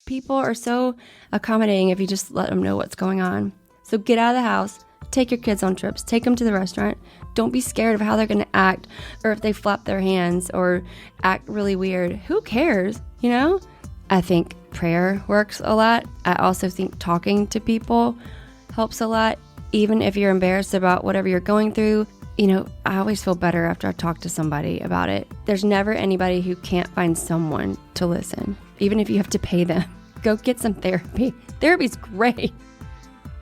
People are so accommodating if you just let them know what's going on. So get out of the house, take your kids on trips, take them to the restaurant. Don't be scared of how they're going to act or if they flap their hands or act really weird. Who cares, you know? I think prayer works a lot. I also think talking to people helps a lot. Even if you're embarrassed about whatever you're going through, you know, I always feel better after I talk to somebody about it. There's never anybody who can't find someone to listen, even if you have to pay them. Go get some therapy. Therapy's great.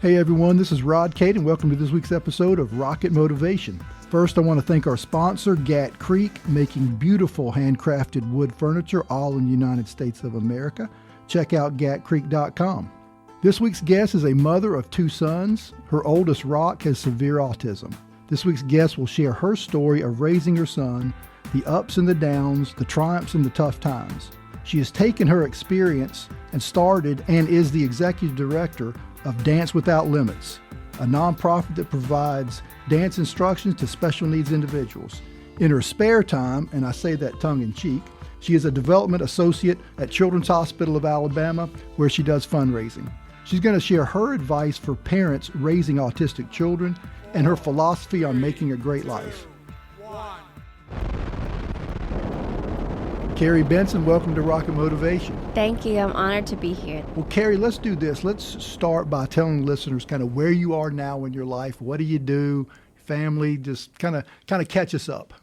Hey everyone, this is Rod Cade and welcome to this week's episode of Rocket Motivation. First, I want to thank our sponsor, Gat Creek, making beautiful handcrafted wood furniture all in the United States of America. Check out gatcreek.com. This week's guest is a mother of 2 sons. Her oldest, Rock, has severe autism. This week's guest will share her story of raising her son, the ups and the downs, the triumphs and the tough times. She has taken her experience and started and is the executive director of Dance Without Limits, a nonprofit that provides dance instructions to special needs individuals. In her spare time, and I say that tongue-in-cheek, she is a development associate at Children's Hospital of Alabama, where she does fundraising. She's going to share her advice for parents raising autistic children and her philosophy on making a great life. Kerrie Benson, welcome to Rocket Motivation. Thank you. I'm honored to be here. Well, Kerrie, let's do this. Let's start by telling listeners kind of where you are now in your life. What do you do? Family, just kind of catch us up.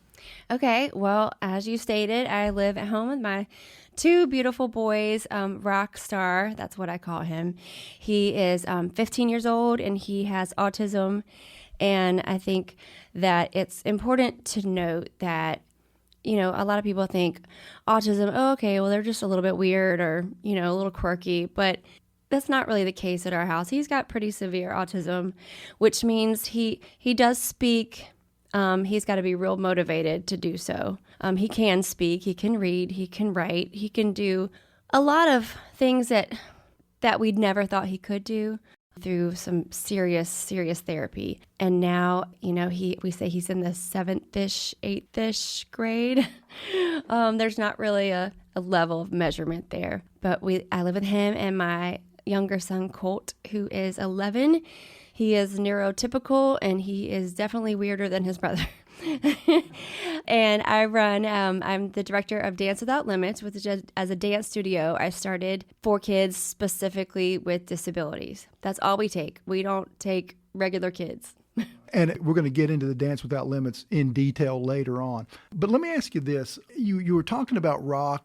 Okay. Well, as you stated, I live at home with my 2 beautiful boys. Rockstar, that's what I call him. He is 15 years old and he has autism. And I think that it's important to note that, you know, a lot of people think autism, oh, okay, well, they're just a little bit weird or, you know, a little quirky, but that's not really the case at our house. He's got pretty severe autism, which means he does speak. He's got to be real motivated to do so. He can speak, he can read, he can write, he can do a lot of things that we'd never thought he could do through some serious therapy. And now, you know, we say he's in the 7th-ish, 8th-ish grade. There's not really a level of measurement there, but I live with him and my younger son, Colt, who is 11. He is neurotypical and he is definitely weirder than his brother. And I'm the director of Dance Without Limits, which is as a dance studio I started for kids specifically with disabilities. That's all we take. We don't take regular kids. And we're going to get into the Dance Without Limits in detail later on. But let me ask you this. You were talking about Rock,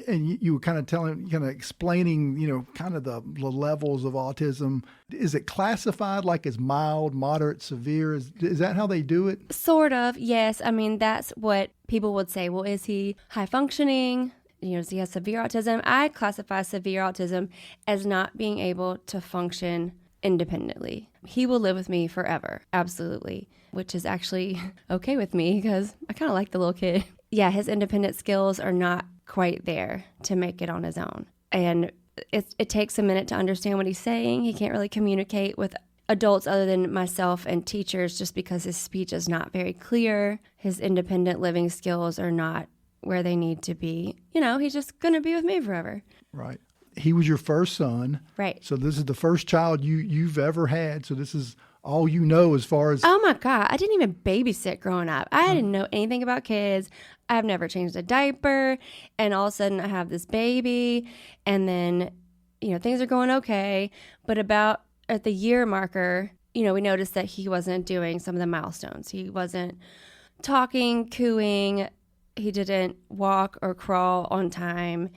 and you were kind of explaining, you know, kind of the levels of autism. Is it classified like as mild, moderate, severe? Is that how they do it? Sort of, yes. I mean, that's what people would say. Well, is he high functioning? You know, does he have severe autism? I classify severe autism as not being able to function independently. He will live with me forever, absolutely, which is actually okay with me because I kind of like the little kid. Yeah, his independent skills are not quite there to make it on his own. And it takes a minute to understand what he's saying. He can't really communicate with adults other than myself and teachers just because his speech is not very clear. His independent living skills are not where they need to be. You know, he's just going to be with me forever. Right. He was your first son. Right. So this is the first child you've ever had. So this is all you know as far as... Oh my God. I didn't even babysit growing up. I didn't know anything about kids. I've never changed a diaper. And all of a sudden I have this baby. And then, you know, things are going okay. But about at the year marker, you know, we noticed that he wasn't doing some of the milestones. He wasn't talking, cooing. He didn't walk or crawl on time.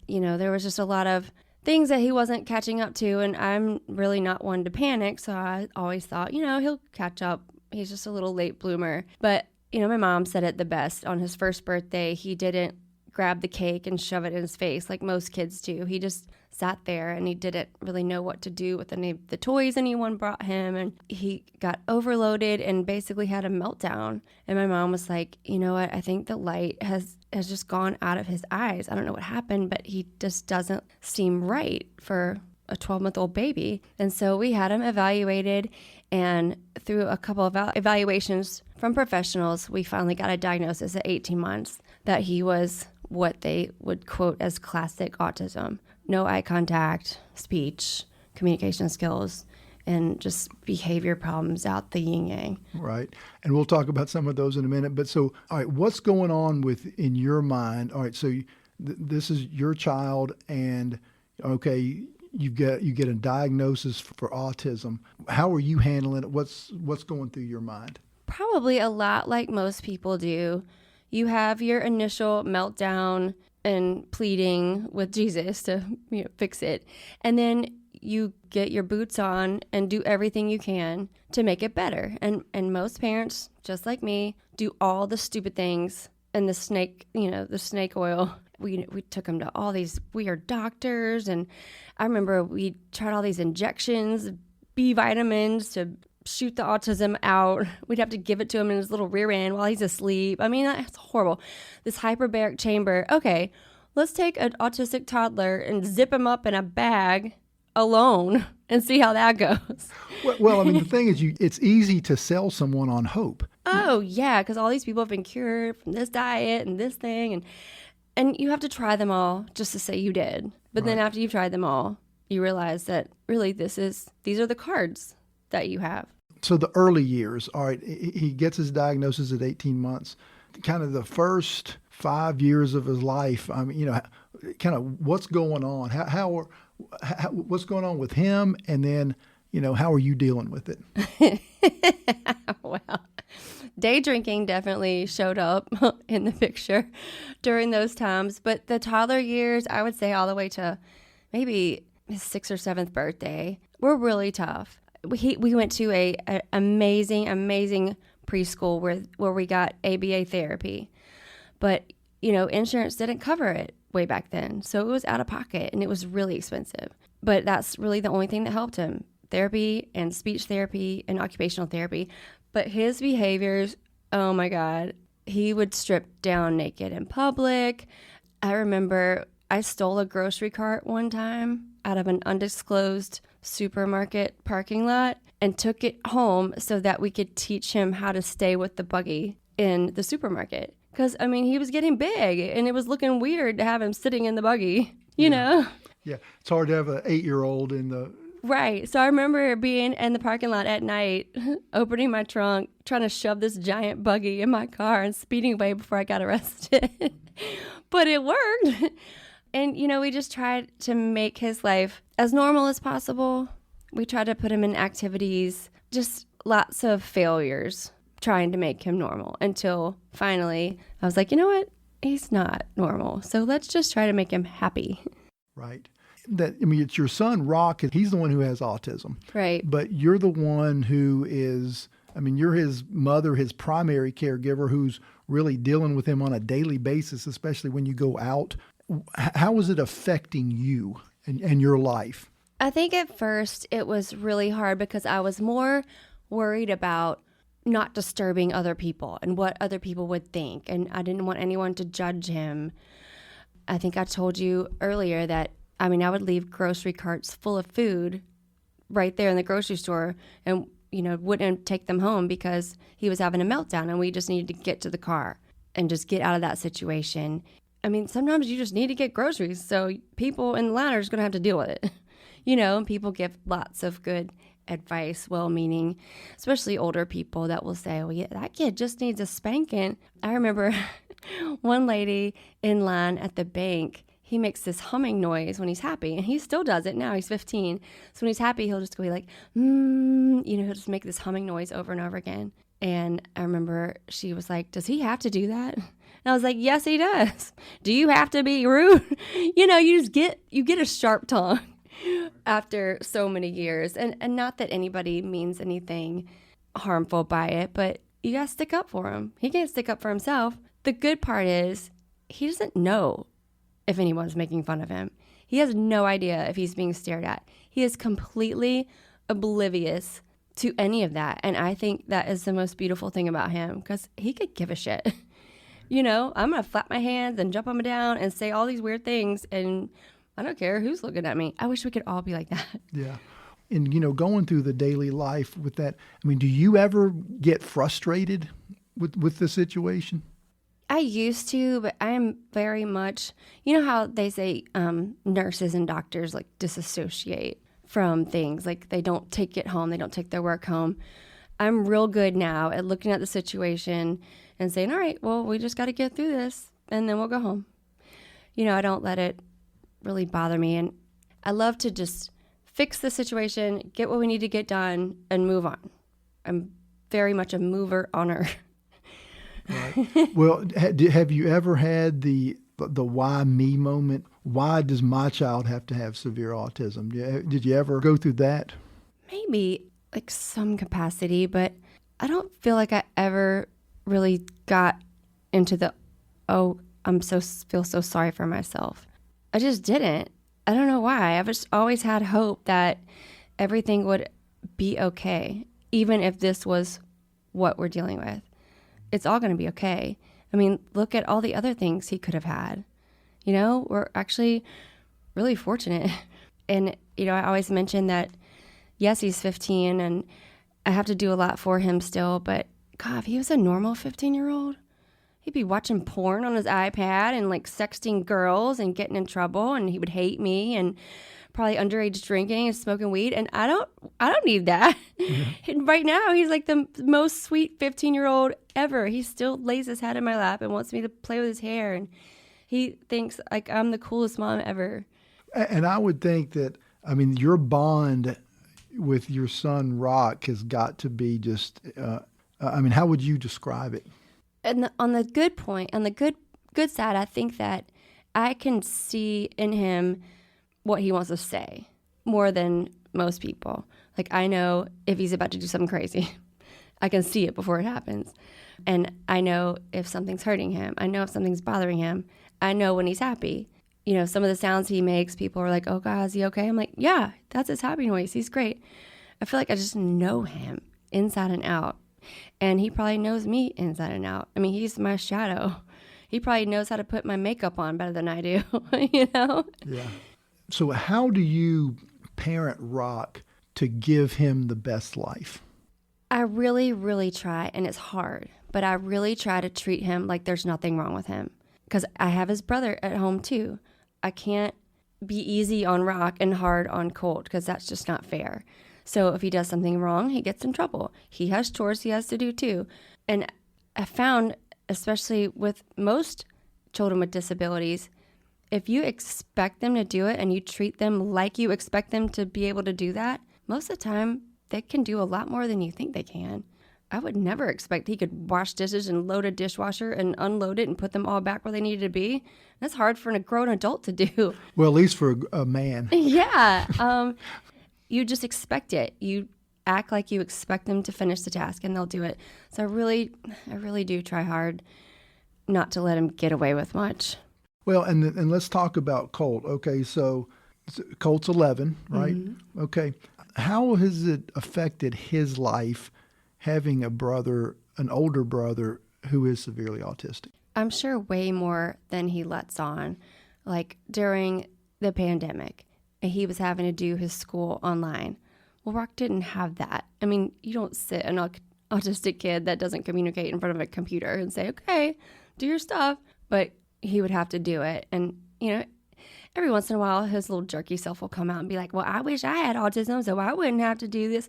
You know, there was just a lot of things that he wasn't catching up to, and I'm really not one to panic, so I always thought, you know, he'll catch up. He's just a little late bloomer. But, you know, my mom said it the best. On his first birthday, he didn't grab the cake and shove it in his face like most kids do. He just sat there and he didn't really know what to do with any of the toys anyone brought him, and he got overloaded and basically had a meltdown. And my mom was like, you know what, I think the light has just gone out of his eyes. I don't know what happened, but he just doesn't seem right for a 12-month-old baby. And so we had him evaluated, and through a couple of evaluations from professionals, we finally got a diagnosis at 18 months that he was what they would quote as classic autism. No eye contact, speech, communication skills, and just behavior problems out the yin yang. Right. And we'll talk about some of those in a minute. But so, all right, what's going on in your mind? All right, so this is your child, and okay, you get a diagnosis for autism. How are you handling it? What's going through your mind? Probably a lot like most people do. You have your initial meltdown and pleading with Jesus to fix it. And then you get your boots on and do everything you can to make it better. And most parents, just like me, do all the stupid things and the snake oil. We took him to all these weird doctors. And I remember we tried all these injections, B vitamins to shoot the autism out. We'd have to give it to him in his little rear end while he's asleep. I mean, that's horrible. This hyperbaric chamber. Okay, let's take an autistic toddler and zip him up in a bag alone and see how that goes. Well, I mean, the thing is, it's easy to sell someone on hope. Oh, yeah, because all these people have been cured from this diet and this thing. And you have to try them all just to say you did. But then after you've tried them all, you realize that really these are the cards that you have. So the early years, all right, he gets his diagnosis at 18 months. Kind of the first 5 years of his life, I mean, kind of what's going on? How what's going on with him? And then, how are you dealing with it? Well, day drinking definitely showed up in the picture during those times. But the toddler years, I would say all the way to maybe his 6th or 7th birthday, were really tough. We went to a amazing preschool where we got ABA therapy, but insurance didn't cover it way back then, so it was out of pocket and it was really expensive. But that's really the only thing that helped him: therapy and speech therapy and occupational therapy. But his behaviors, oh my God, he would strip down naked in public. I remember I stole a grocery cart one time out of an undisclosed supermarket parking lot and took it home so that we could teach him how to stay with the buggy in the supermarket. Because, I mean, he was getting big and it was looking weird to have him sitting in the buggy, you know? Yeah, it's hard to have an 8-year-old in the... Right. So I remember being in the parking lot at night, opening my trunk, trying to shove this giant buggy in my car and speeding away before I got arrested. But it worked. And, we just tried to make his life as normal as possible. We tried to put him in activities, just lots of failures trying to make him normal, until finally I was like, you know what? He's not normal. So let's just try to make him happy. Right. It's your son, Rock. He's the one who has autism. Right. But you're the one who is, you're his mother, his primary caregiver, who's really dealing with him on a daily basis, especially when you go out. How is it affecting you and your life? I think at first it was really hard because I was more worried about not disturbing other people and what other people would think. And I didn't want anyone to judge him. I think I told you earlier that, I would leave grocery carts full of food right there in the grocery store and, wouldn't take them home because he was having a meltdown and we just needed to get to the car and just get out of that situation. Sometimes you just need to get groceries, so people in the line are just going to have to deal with it. And people give lots of good advice, well-meaning, especially older people that will say, well, yeah, that kid just needs a spanking. I remember one lady in line at the bank, he makes this humming noise when he's happy, and he still does it now. He's 15. So when he's happy, he'll just go like, he'll just make this humming noise over and over again. And I remember she was like, does he have to do that? And I was like, yes, he does. Do you have to be rude? You get a sharp tongue after so many years. And not that anybody means anything harmful by it, but you got to stick up for him. He can't stick up for himself. The good part is he doesn't know if anyone's making fun of him. He has no idea if he's being stared at. He is completely oblivious to any of that. And I think that is the most beautiful thing about him, because he could give a shit. I'm going to flap my hands and jump up and down and say all these weird things, and I don't care who's looking at me. I wish we could all be like that. Yeah. And, going through the daily life with that, do you ever get frustrated with the situation? I used to, but I am very much, you know how they say nurses and doctors like disassociate from things, like they don't take it home, they don't take their work home. I'm real good now at looking at the situation and saying, all right, well, we just got to get through this and then we'll go home. You know, I don't let it really bother me. And I love to just fix the situation, get what we need to get done, and move on. I'm very much a mover-oner. Right. Well, have you ever had the why me moment? Why does my child have to have severe autism? Did you ever go through that? Maybe like some capacity, but I don't feel like I ever really got into the, oh, feel so sorry for myself. I just didn't. I don't know why. I've just always had hope that everything would be okay, even if this was what we're dealing with. It's all going to be okay. I mean, look at all the other things he could have had. You know, we're actually really fortunate. And, you know, I always mention that, yes, he's 15 and I have to do a lot for him still. But, God, if he was a normal 15-year-old, he'd be watching porn on his iPad and, like, sexting girls and getting in trouble. And he would hate me and probably underage drinking and smoking weed. And I don't need that. And right now, he's like the most sweet 15-year-old ever. He still lays his head in my lap and wants me to play with his hair. And he thinks like I'm the coolest mom ever. And I would think that, I mean, your bond with your son, Rock, has got to be just, I mean, how would you describe it? And on the good point, on the good side, I think that I can see in him what he wants to say more than most people. Like, I know if he's about to do something crazy. I can see it before it happens. And I know if something's hurting him. I know if something's bothering him. I know when he's happy. You know, some of the sounds he makes, people are like, oh, God, is he okay? I'm like, yeah, that's his happy noise. He's great. I feel like I just know him inside and out. And he probably knows me inside and out. I mean, he's my shadow. He probably knows how to put my makeup on better than I do, you know? Yeah. So how do you parent Rock to give him the best life? I really, really try, and it's hard, but I really try to treat him like there's nothing wrong with him. Because I have his brother at home too. I can't be easy on Rock and hard on Colt because that's just not fair. So if he does something wrong, he gets in trouble. He has chores he has to do too. And I found, especially with most children with disabilities, if you expect them to do it and you treat them like you expect them to be able to do that, most of the time they can do a lot more than you think they can. I would never expect he could wash dishes and load a dishwasher and unload it and put them all back where they needed to be. That's hard for a grown adult to do. Well, at least for a man. Yeah. You just expect it. You act like you expect them to finish the task and they'll do it. So I really do try hard not to let him get away with much. Well, and let's talk about Colt. Okay, so Colt's 11, right? Mm-hmm. Okay. How has it affected his life having a brother, an older brother, who is severely autistic? I'm sure way more than he lets on. Like during the pandemic, he was having to do his school online. Well, Rock didn't have that. I mean, you don't sit an autistic kid that doesn't communicate in front of a computer and say, okay, do your stuff. But he would have to do it. And, you know, every once in a while, his little jerky self will come out and be like, well, I wish I had autism so I wouldn't have to do this.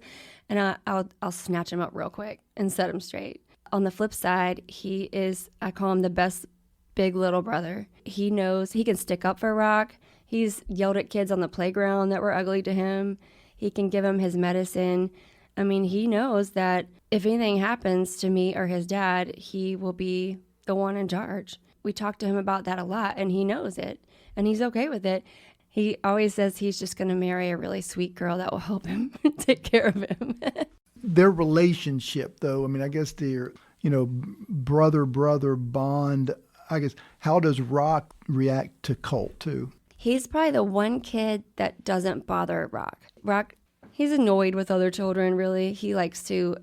And I'll snatch him up real quick and set him straight. On the flip side, he is, I call him the best big little brother. He knows he can stick up for Rock. He's yelled at kids on the playground that were ugly to him. He can give him his medicine. I mean, he knows that if anything happens to me or his dad, he will be the one in charge. We talk to him about that a lot, and he knows it, and he's okay with it. He always says he's just going to marry a really sweet girl that will help him take care of him. Their relationship, though, I mean, I guess their, brother bond, I guess, how does Rock react to Colt, too? He's probably the one kid that doesn't bother Rock. Rock, he's annoyed with other children, really. He likes to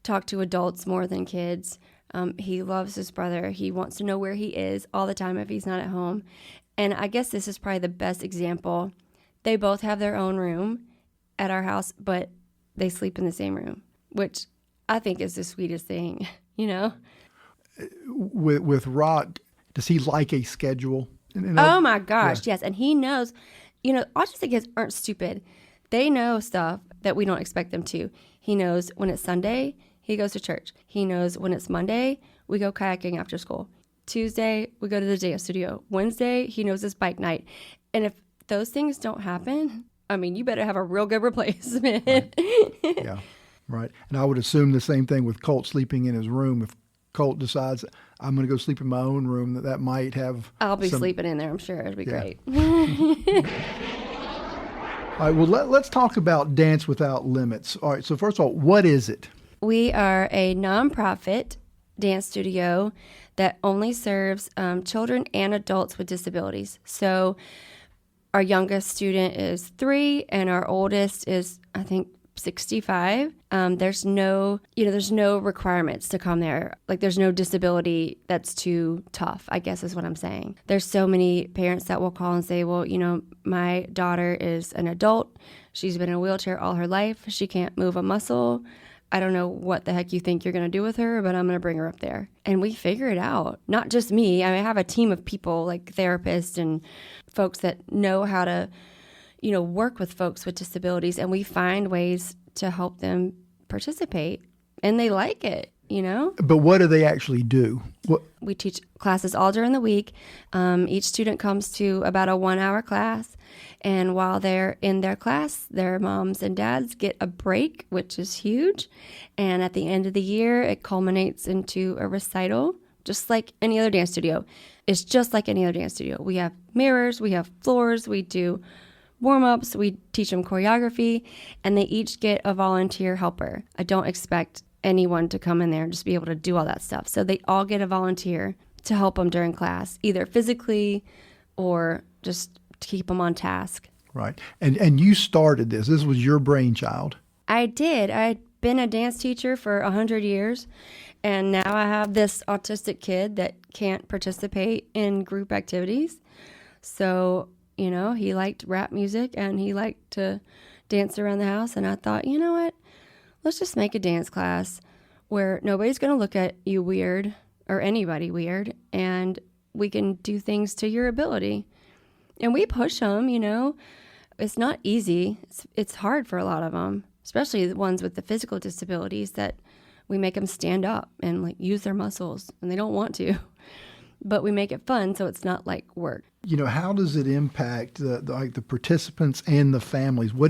talk to adults more than kids. He loves his brother. He wants to know where he is all the time if he's not at home. And I guess this is probably the best example. They both have their own room at our house, but they sleep in the same room, which I think is the sweetest thing, with Rock, does he like a schedule? Oh my gosh, yes. And he knows, autistic kids aren't stupid. They know stuff that we don't expect them to. He knows when it's Sunday, he goes to church. He knows when it's Monday, we go kayaking after school. Tuesday, we go to the dance studio. Wednesday, he knows it's bike night. And if those things don't happen, you better have a real good replacement. Right. Yeah, right. And I would assume the same thing with Colt sleeping in his room. If Colt decides I'm going to go sleep in my own room, that might have. I'll be sleeping in there. I'm sure it'll be great. All right. Well, let's talk about Dance Without Limits. All right. So first of all, what is it? We are a nonprofit dance studio that only serves children and adults with disabilities. So our youngest student is 3, and our oldest is, I think, 65. There's no requirements to come there. Like, there's no disability that's too tough, I guess is what I'm saying. There's so many parents that will call and say, well, my daughter is an adult. She's been in a wheelchair all her life. She can't move a muscle. I don't know what the heck you think you're going to do with her, but I'm going to bring her up there. And we figure it out. Not just me. I have a team of people like therapists and folks that know how to, work with folks with disabilities. And we find ways to help them participate. And they like it, But what do they actually do? We teach classes all during the week. Each student comes to about a 1-hour class. And while they're in their class, their moms and dads get a break, which is huge. And at the end of the year, it culminates into a recital, just like any other dance studio. It's just like any other dance studio. We have mirrors, we have floors, we do warm-ups, we teach them choreography, and they each get a volunteer helper. I don't expect anyone to come in there and just be able to do all that stuff. So they all get a volunteer to help them during class, either physically or just to keep them on task. Right. And you started this. This was your brainchild. I did. I'd been a dance teacher for 100 years, and now I have this autistic kid that can't participate in group activities. So, he liked rap music and he liked to dance around the house. And I thought, you know what? Let's just make a dance class where nobody's going to look at you weird or anybody weird, and we can do things to your ability. And we push them, It's not easy. It's hard for a lot of them, especially the ones with the physical disabilities, that we make them stand up and use their muscles, and they don't want to. But we make it fun, so it's not like work. How does it impact the participants and the families? What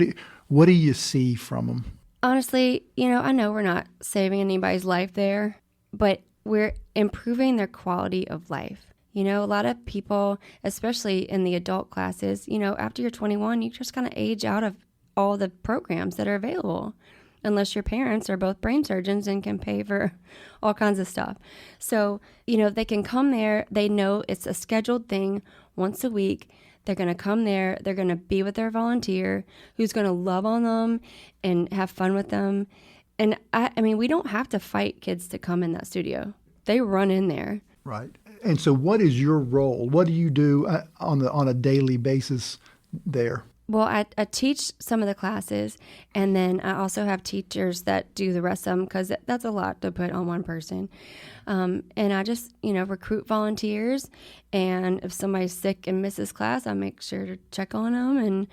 do you see from them? Honestly, I know we're not saving anybody's life there, but we're improving their quality of life. A lot of people, especially in the adult classes, after you're 21, you just kind of age out of all the programs that are available, unless your parents are both brain surgeons and can pay for all kinds of stuff. So, they can come there. They know it's a scheduled thing once a week. They're going to come there. They're going to be with their volunteer who's going to love on them and have fun with them. And we don't have to fight kids to come in that studio. They run in there. Right. And so what is your role? What do you do on a daily basis there? Well, I teach some of the classes, and then I also have teachers that do the rest of them, because that's a lot to put on one person. And I just, recruit volunteers, and if somebody's sick and misses class, I make sure to check on them. And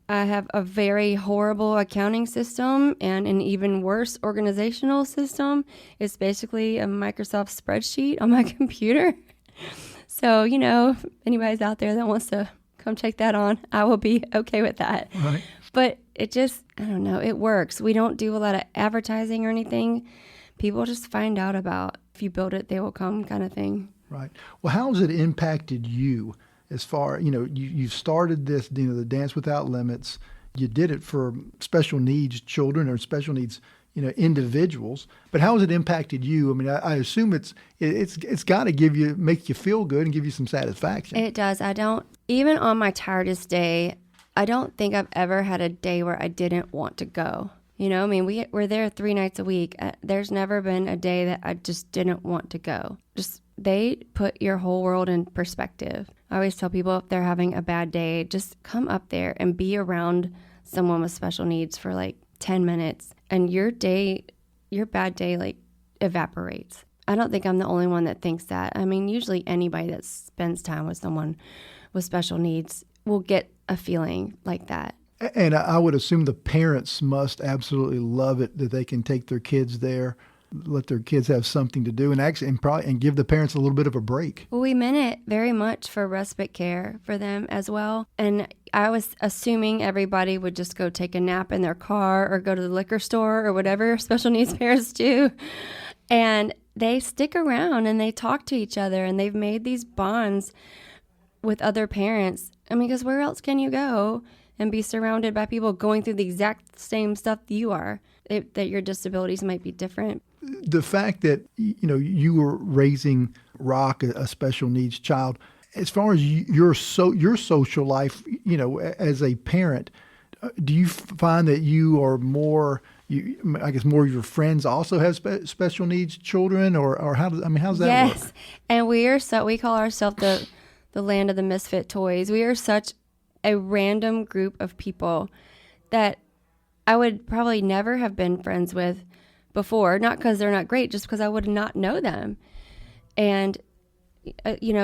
I have a very horrible accounting system and an even worse organizational system. It's basically a Microsoft spreadsheet on my computer. So, if anybody's out there that wants to come check that on, I will be okay with that. Right. But it just, I don't know, it works. We don't do a lot of advertising or anything. People just find out about, if you build it, they will come kind of thing. Right. Well, how has it impacted you as far, you started this, the Dance Without Limits. You did it for special needs children or special needs, individuals. But how has it impacted you? I assume it's got to make you feel good and give you some satisfaction. It does. Even on my tiredest day, I don't think I've ever had a day where I didn't want to go. We're there 3 nights a week. There's never been a day that I just didn't want to go. They put your whole world in perspective. I always tell people, if they're having a bad day, just come up there and be around someone with special needs for 10 minutes, and your bad day evaporates. I don't think I'm the only one that thinks that. I mean, usually anybody that spends time with someone with special needs will get a feeling like that. And I would assume the parents must absolutely love it that they can take their kids there, let their kids have something to do, and give the parents a little bit of a break. Well, we meant it very much for respite care for them as well. And I was assuming everybody would just go take a nap in their car or go to the liquor store or whatever special needs parents do. And they stick around and they talk to each other, and they've made these bonds with other parents. I mean, because where else can you go and be surrounded by people going through the exact same stuff you are, that your disabilities might be different? The fact that, you were raising Rock, a special needs child, as far as your social life, as a parent, do you find that you are more, I guess more of your friends also have special needs children, or how's that work? Yes, and we call ourselves the land of the misfit toys. We are such a random group of people that I would probably never have been friends with before, not because they're not great, just because I would not know them. And,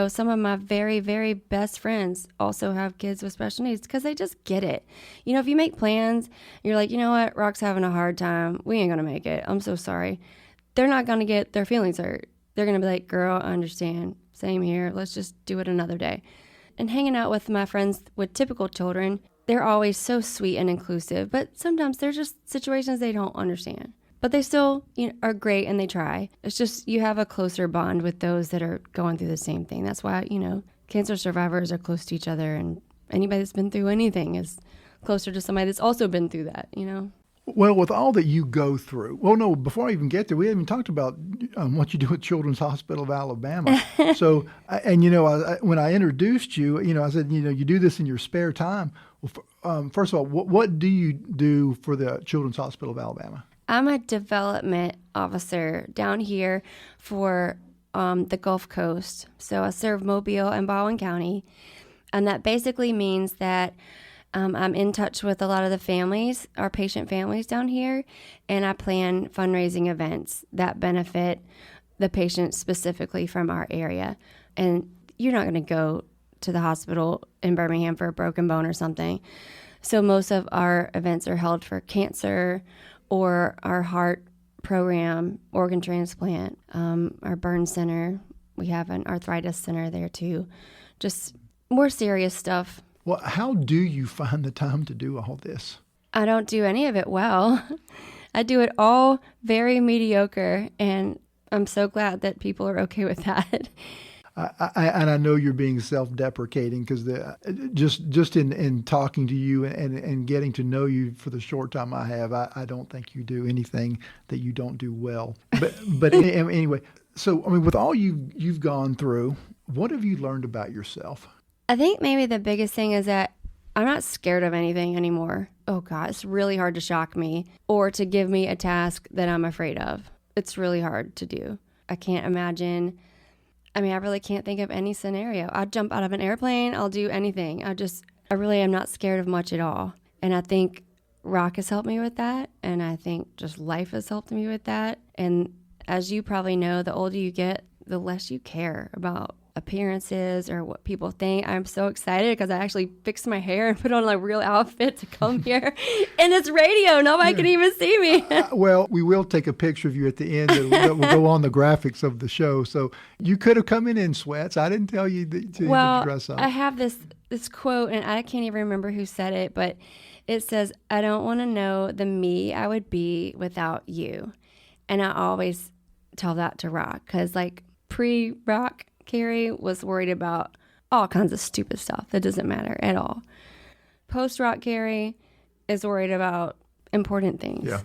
some of my very, very best friends also have kids with special needs because they just get it. If you make plans, you're like, you know what, Rock's having a hard time. We ain't going to make it. I'm so sorry. They're not going to get their feelings hurt. They're going to be like, girl, I understand. Same here. Let's just do it another day. And hanging out with my friends with typical children, they're always so sweet and inclusive, but sometimes they're just situations they don't understand. But they still are great, and they try. It's just you have a closer bond with those that are going through the same thing. That's why, cancer survivors are close to each other, and anybody that's been through anything is closer to somebody that's also been through that, Well, with all that you go through, well, no, before I even get there, we haven't even talked about what you do at Children's Hospital of Alabama. So, when I introduced you, I said, you do this in your spare time. Well, first of all, what do you do for the Children's Hospital of Alabama? I'm a development officer down here for the Gulf Coast. So I serve Mobile and Baldwin County. And that basically means that I'm in touch with a lot of the families, our patient families down here, and I plan fundraising events that benefit the patients specifically from our area. And you're not going to go to the hospital in Birmingham for a broken bone or something. So most of our events are held for cancer or our heart program, organ transplant, our burn center. We have an arthritis center there too. Just more serious stuff. Well, how do you find the time to do all this? I don't do any of it well. I do it all very mediocre, and I'm so glad that people are okay with that. And I know you're being self-deprecating because just in talking to you and getting to know you for the short time I have, I don't think you do anything that you don't do well. But anyway, so with all you've gone through, what have you learned about yourself? I think maybe the biggest thing is that I'm not scared of anything anymore. Oh God, it's really hard to shock me or to give me a task that I'm afraid of. It's really hard to do. I can't imagine. I really can't think of any scenario. I'll jump out of an airplane. I'll do anything. I really am not scared of much at all. And I think Rock has helped me with that. And I think just life has helped me with that. And as you probably know, the older you get, the less you care about appearances or what people think. I'm so excited because I actually fixed my hair and put on a real outfit to come here. And it's radio. Nobody can even see me. Well, we will take a picture of you at the end that will go on the graphics of the show. So you could have come in sweats. I didn't tell you to dress up. I have this quote, and I can't even remember who said it, but it says, I don't want to know the me I would be without you. And I always tell that to Rock because pre-Rock, Kerrie was worried about all kinds of stupid stuff that doesn't matter at all. Post-Rock Kerrie is worried about important things. Yeah,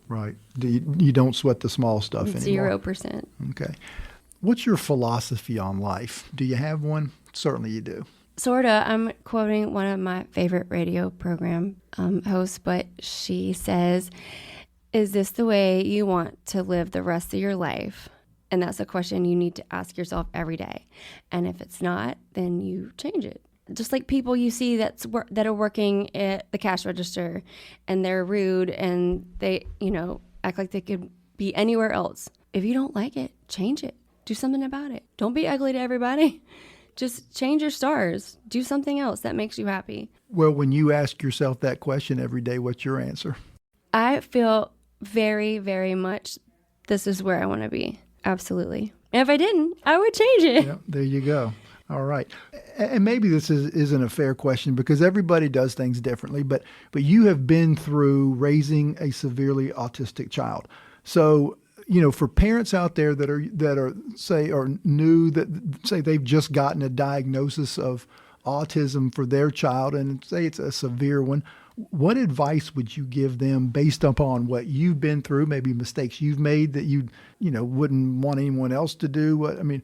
right. You don't sweat the small stuff anymore. 0%. Okay. What's your philosophy on life? Do you have one? Certainly you do. Sorta. I'm quoting one of my favorite radio program hosts, but she says, is this the way you want to live the rest of your life? And that's a question you need to ask yourself every day. And if it's not, then you change it. Just like people you see that are working at the cash register and they're rude and they, act like they could be anywhere else. If you don't like it, change it. Do something about it. Don't be ugly to everybody. Just change your stars. Do something else that makes you happy. Well, when you ask yourself that question every day, what's your answer? I feel very, very much this is where I want to be. Absolutely. And if I didn't, I would change it. Yeah, there you go. All right. And maybe this isn't a fair question because everybody does things differently, but you have been through raising a severely autistic child. So, for parents out there that are say they've just gotten a diagnosis of autism for their child and say it's a severe one, what advice would you give them based upon what you've been through, maybe mistakes you've made that you wouldn't want anyone else to do?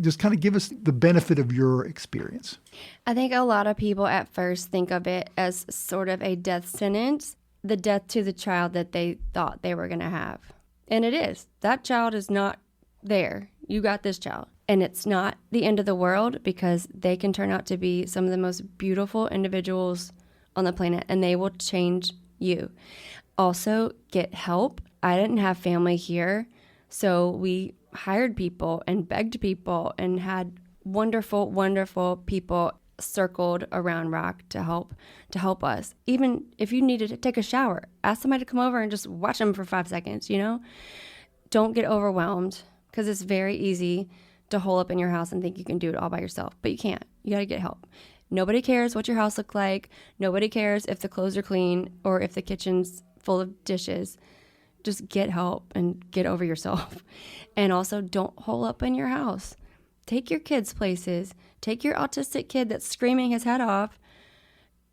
Just kind of give us the benefit of your experience. I think a lot of people at first think of it as sort of a death sentence, the death to the child that they thought they were going to have. And it is. That child is not there. You got this child. And it's not the end of the world because they can turn out to be some of the most beautiful individuals on the planet, and they will change you. Also, get help. I didn't have family here, so we hired people and begged people and had wonderful, wonderful people circled around Rock to help us. Even if you needed to take a shower, ask somebody to come over and just watch them for 5 seconds, Don't get overwhelmed because it's very easy to hole up in your house and think you can do it all by yourself, but you can't. You got to get help. Nobody cares what your house looks like. Nobody cares if the clothes are clean or if the kitchen's full of dishes. Just get help and get over yourself. And also, don't hole up in your house. Take your kids places. Take your autistic kid that's screaming his head off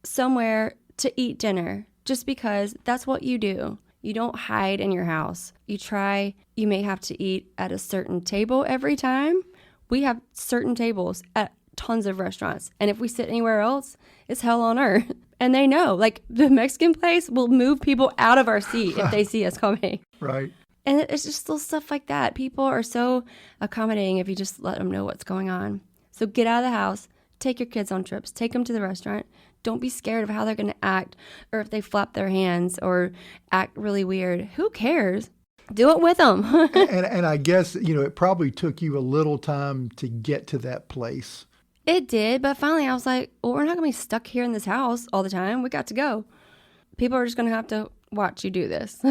somewhere to eat dinner, just because that's what you do. You don't hide in your house. You may have to eat at a certain table every time. We have certain tables at tons of restaurants. And if we sit anywhere else, it's hell on earth. And they know, like the Mexican place will move people out of our seat if they see us coming. Right. And it's just little stuff like that. People are so accommodating if you just let them know what's going on. So get out of the house, take your kids on trips, take them to the restaurant. Don't be scared of how they're going to act or if they flap their hands or act really weird. Who cares? Do it with them. and I guess, it probably took you a little time to get to that place. It did, but finally I was like, well, we're not going to be stuck here in this house all the time. We got to go. People are just going to have to watch you do this.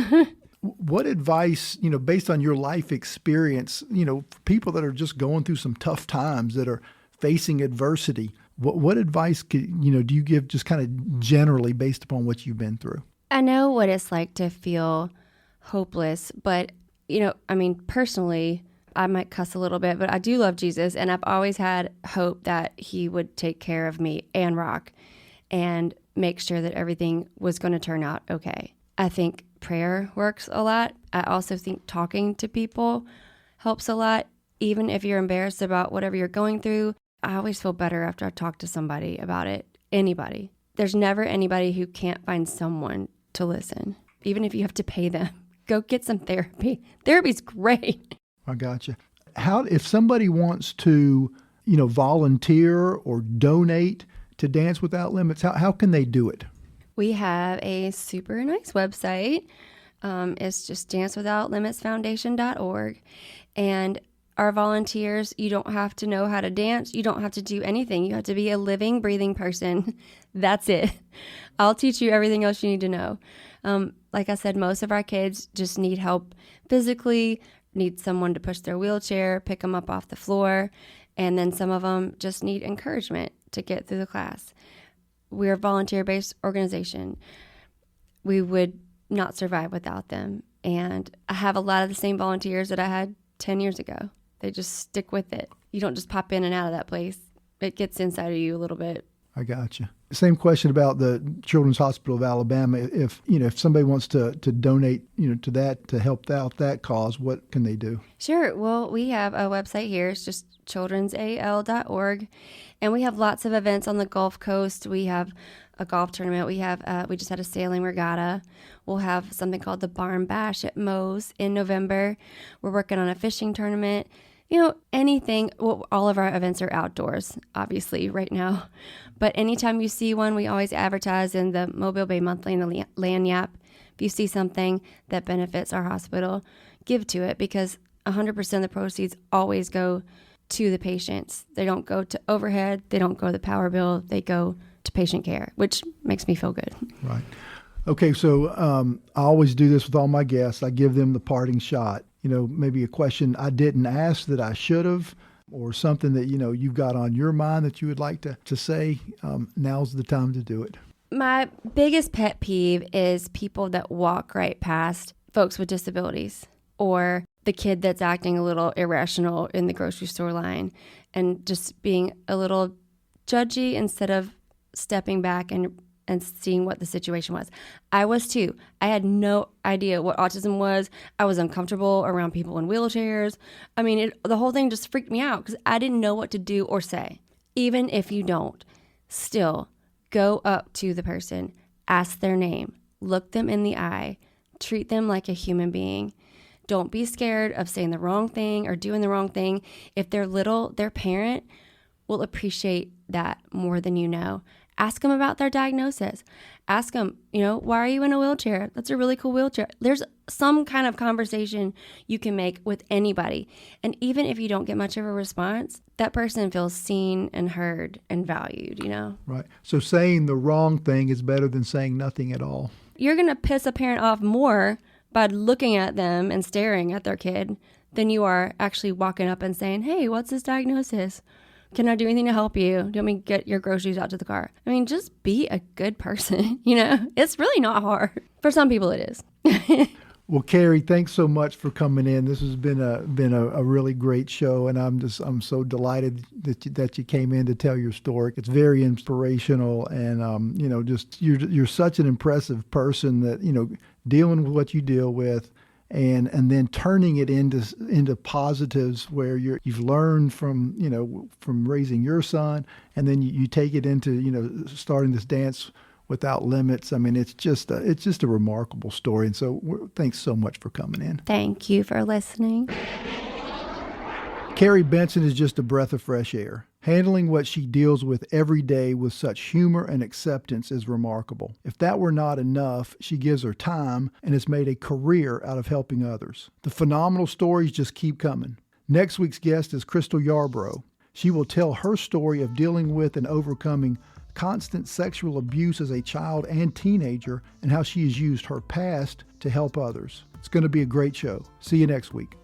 What advice, based on your life experience, for people that are just going through some tough times, that are facing adversity, what advice do you give just kind of generally based upon what you've been through? I know what it's like to feel hopeless, but, personally, I might cuss a little bit, but I do love Jesus, and I've always had hope that he would take care of me and Rock and make sure that everything was going to turn out okay. I think prayer works a lot. I also think talking to people helps a lot. Even if you're embarrassed about whatever you're going through, I always feel better after I talk to somebody about it. Anybody. There's never anybody who can't find someone to listen, even if you have to pay them. Go get some therapy. Therapy's great. I gotcha. If somebody wants to, volunteer or donate to Dance Without Limits, how can they do it? We have a super nice website. It's just dancewithoutlimitsfoundation.org. And our volunteers, you don't have to know how to dance. You don't have to do anything. You have to be a living, breathing person. That's it. I'll teach you everything else you need to know. Like I said, most of our kids just need help physically, need someone to push their wheelchair, pick them up off the floor, and then some of them just need encouragement to get through the class. We're a volunteer-based organization. We would not survive without them. And I have a lot of the same volunteers that I had 10 years ago. They just stick with it. You don't just pop in and out of that place. It gets inside of you a little bit. I gotcha. Same question about the Children's Hospital of Alabama. If somebody wants to donate, to that, to help out that cause, what can they do? Sure. Well, we have a website here. It's just childrensal.org. And we have lots of events on the Gulf Coast. We have a golf tournament. We just had a sailing regatta. We'll have something called the Barn Bash at Moe's in November. We're working on a fishing tournament. Anything. Well, all of our events are outdoors, obviously, right now. But anytime you see one, we always advertise in the Mobile Bay Monthly and the Land Yap. If you see something that benefits our hospital, give to it, because 100% of the proceeds always go to the patients. They don't go to overhead. They don't go to the power bill. They go to patient care, which makes me feel good. Right. Okay, so I always do this with all my guests. I give them the parting shot. Maybe a question I didn't ask that I should have, or something that, you've got on your mind that you would like to say. Now's the time to do it. My biggest pet peeve is people that walk right past folks with disabilities, or the kid that's acting a little irrational in the grocery store line and just being a little judgy instead of stepping back and seeing what the situation was. I was too. I had no idea what autism was. I was uncomfortable around people in wheelchairs. I mean, the whole thing just freaked me out because I didn't know what to do or say. Even if you don't, still go up to the person, ask their name, look them in the eye, treat them like a human being. Don't be scared of saying the wrong thing or doing the wrong thing. If they're little, their parent will appreciate that more than you know. Ask them about their diagnosis. Ask them, why are you in a wheelchair? That's a really cool wheelchair. There's some kind of conversation you can make with anybody. And even if you don't get much of a response, that person feels seen and heard and valued, Right. So saying the wrong thing is better than saying nothing at all. You're going to piss a parent off more by looking at them and staring at their kid than you are actually walking up and saying, hey, what's this diagnosis? Can I do anything to help you? Do you want me to get your groceries out to the car? I mean, just be a good person, It's really not hard. For some people it is. Well, Kerrie, thanks so much for coming in. This has been a really great show, and I'm so delighted that you came in to tell your story. It's very inspirational, and just you're such an impressive person that dealing with what you deal with, and then turning it into positives where you've learned from raising your son, and then you take it into starting this dance without limits. I mean, it's just a remarkable story. And so thanks so much for coming in. Thank you for listening. Kerrie Benson is just a breath of fresh air. Handling what she deals with every day with such humor and acceptance is remarkable. If that were not enough, she gives her time and has made a career out of helping others. The phenomenal stories just keep coming. Next week's guest is Crystal Yarbrough. She will tell her story of dealing with and overcoming constant sexual abuse as a child and teenager, and how she has used her past to help others. It's going to be a great show. See you next week.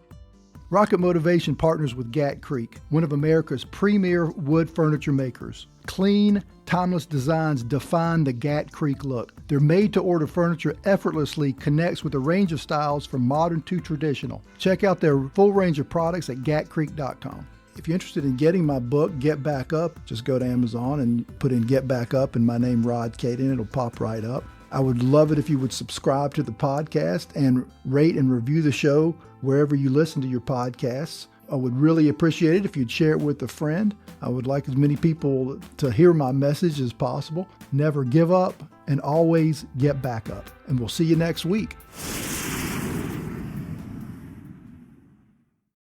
Rocket Motivation partners with Gat Creek, one of America's premier wood furniture makers. Clean, timeless designs define the Gat Creek look. Their made-to-order furniture effortlessly connects with a range of styles from modern to traditional. Check out their full range of products at gatcreek.com. If you're interested in getting my book, Get Back Up, just go to Amazon and put in Get Back Up and my name, Rod Caden. It'll pop right up. I would love it if you would subscribe to the podcast and rate and review the show wherever you listen to your podcasts. I would really appreciate it if you'd share it with a friend. I would like as many people to hear my message as possible. Never give up and always get back up. And we'll see you next week.